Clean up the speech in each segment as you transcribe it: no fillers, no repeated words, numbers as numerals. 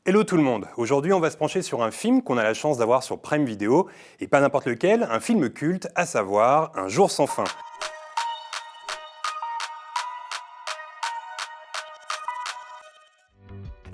Hello tout le monde, aujourd'hui on va se pencher sur un film qu'on a la chance d'avoir sur Prime Video, et pas n'importe lequel, un film culte, à savoir Un jour sans fin.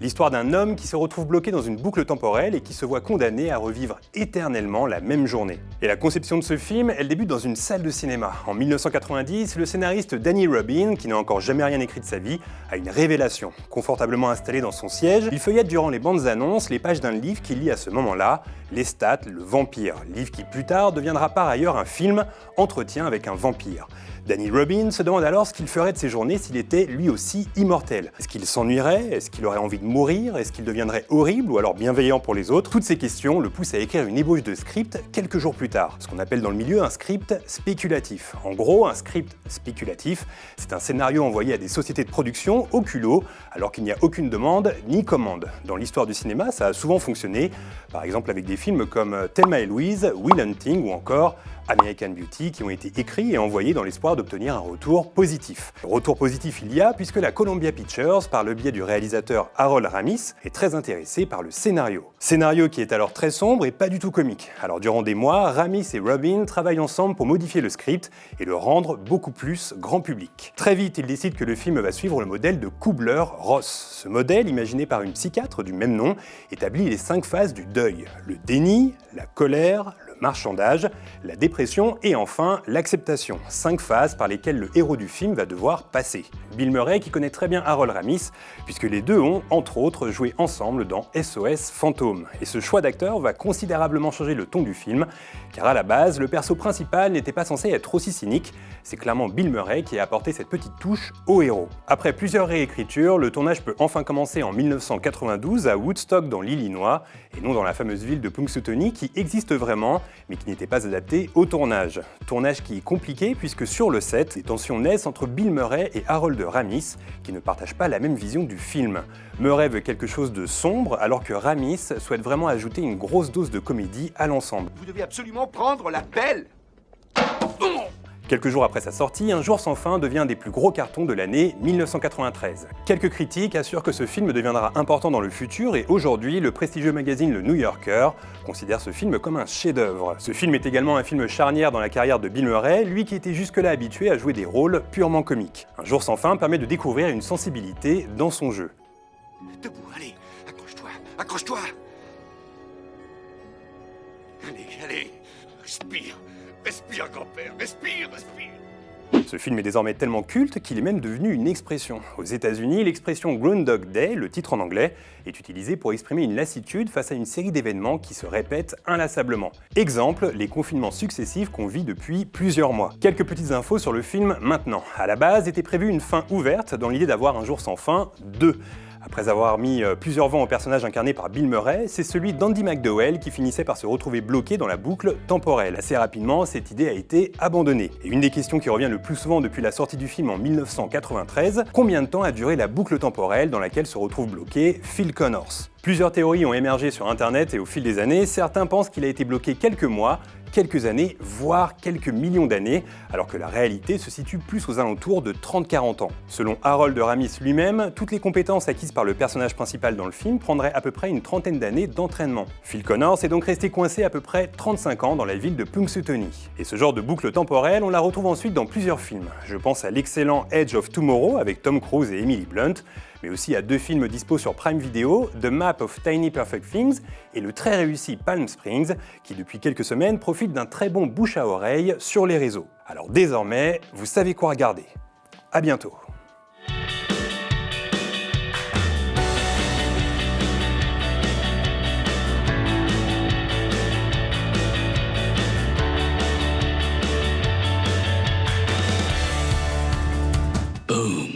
L'histoire d'un homme qui se retrouve bloqué dans une boucle temporelle et qui se voit condamné à revivre éternellement la même journée. Et la conception de ce film, elle débute dans une salle de cinéma. En 1990, le scénariste Danny Robin, qui n'a encore jamais rien écrit de sa vie, a une révélation. Confortablement installé dans son siège, il feuillette durant les bandes annonces les pages d'un livre qu'il lit à ce moment-là, Lestat, le vampire, livre qui plus tard deviendra par ailleurs un film, Entretien avec un vampire. Danny Robin se demande alors ce qu'il ferait de ses journées s'il était lui aussi immortel. Est-ce qu'il s'ennuierait? Est-ce qu'il aurait envie de mourir? Est-ce qu'il deviendrait horrible ou alors bienveillant pour les autres? Toutes ces questions le poussent à écrire une ébauche de script quelques jours plus tard, ce qu'on appelle dans le milieu un script spéculatif. En gros, un script spéculatif, c'est un scénario envoyé à des sociétés de production au culot, alors qu'il n'y a aucune demande ni commande. Dans l'histoire du cinéma, ça a souvent fonctionné, par exemple avec des films comme Thelma et Louise, Will Hunting ou encore American Beauty, qui ont été écrits et envoyés dans l'espoir d'obtenir un retour positif. Le retour positif il y a puisque la Columbia Pictures, par le biais du réalisateur Harold Ramis, est très intéressée par le scénario. Scénario qui est alors très sombre et pas du tout comique. Alors durant des mois, Ramis et Robin travaillent ensemble pour modifier le script et le rendre beaucoup plus grand public. Très vite, ils décident que le film va suivre le modèle de Kubler-Ross. Ce modèle, imaginé par une psychiatre du même nom, établit les 5 phases du deuil. Le déni, la colère, le marchandage, la dépression et enfin l'acceptation. 5 phases par lesquelles le héros du film va devoir passer. Bill Murray qui connaît très bien Harold Ramis, puisque les deux ont, entre autres, joué ensemble dans SOS Fantôme. Et ce choix d'acteur va considérablement changer le ton du film, car à la base, le perso principal n'était pas censé être aussi cynique. C'est clairement Bill Murray qui a apporté cette petite touche au héros. Après plusieurs réécritures, le tournage peut enfin commencer en 1992 à Woodstock dans l'Illinois, et non dans la fameuse ville de Punxsutawney qui existe vraiment, mais qui n'était pas adapté au tournage. Tournage qui est compliqué puisque sur le set, des tensions naissent entre Bill Murray et Harold Ramis, qui ne partagent pas la même vision du film. Murray veut quelque chose de sombre, alors que Ramis souhaite vraiment ajouter une grosse dose de comédie à l'ensemble. Vous devez absolument prendre la pelle. Quelques jours après sa sortie, Un jour sans fin devient un des plus gros cartons de l'année 1993. Quelques critiques assurent que ce film deviendra important dans le futur et aujourd'hui, le prestigieux magazine Le New Yorker considère ce film comme un chef-d'œuvre. Ce film est également un film charnière dans la carrière de Bill Murray, lui qui était jusque-là habitué à jouer des rôles purement comiques. Un jour sans fin permet de découvrir une sensibilité dans son jeu. Debout, allez, accroche-toi, accroche-toi. Allez, respire. Respire, grand-père, respire. Ce film est désormais tellement culte qu'il est même devenu une expression. Aux États-Unis, l'expression Groundhog Day, le titre en anglais, est utilisée pour exprimer une lassitude face à une série d'événements qui se répètent inlassablement. Exemple, les confinements successifs qu'on vit depuis plusieurs mois. Quelques petites infos sur le film maintenant. À la base, était prévue une fin ouverte dans l'idée d'avoir Un jour sans fin 2. Après avoir mis plusieurs vents au personnage incarné par Bill Murray, c'est celui d'Andy McDowell qui finissait par se retrouver bloqué dans la boucle temporelle. Assez rapidement, cette idée a été abandonnée. Et une des questions qui revient le plus souvent depuis la sortie du film en 1993, combien de temps a duré la boucle temporelle dans laquelle se retrouve bloqué Phil Connors? Plusieurs théories ont émergé sur internet et au fil des années, certains pensent qu'il a été bloqué quelques mois, quelques années, voire quelques millions d'années, alors que la réalité se situe plus aux alentours de 30-40 ans. Selon Harold Ramis lui-même, toutes les compétences acquises par le personnage principal dans le film prendraient à peu près une trentaine d'années d'entraînement. Phil Connors est donc resté coincé à peu près 35 ans dans la ville de Punxsutawney. Et ce genre de boucle temporelle, on la retrouve ensuite dans plusieurs films. Je pense à l'excellent Edge of Tomorrow avec Tom Cruise et Emily Blunt, mais aussi à 2 films dispo sur Prime Video, The Map of Tiny Perfect Things et le très réussi Palm Springs, qui depuis quelques semaines profite d'un très bon bouche à oreille sur les réseaux. Alors désormais, vous savez quoi regarder. À bientôt.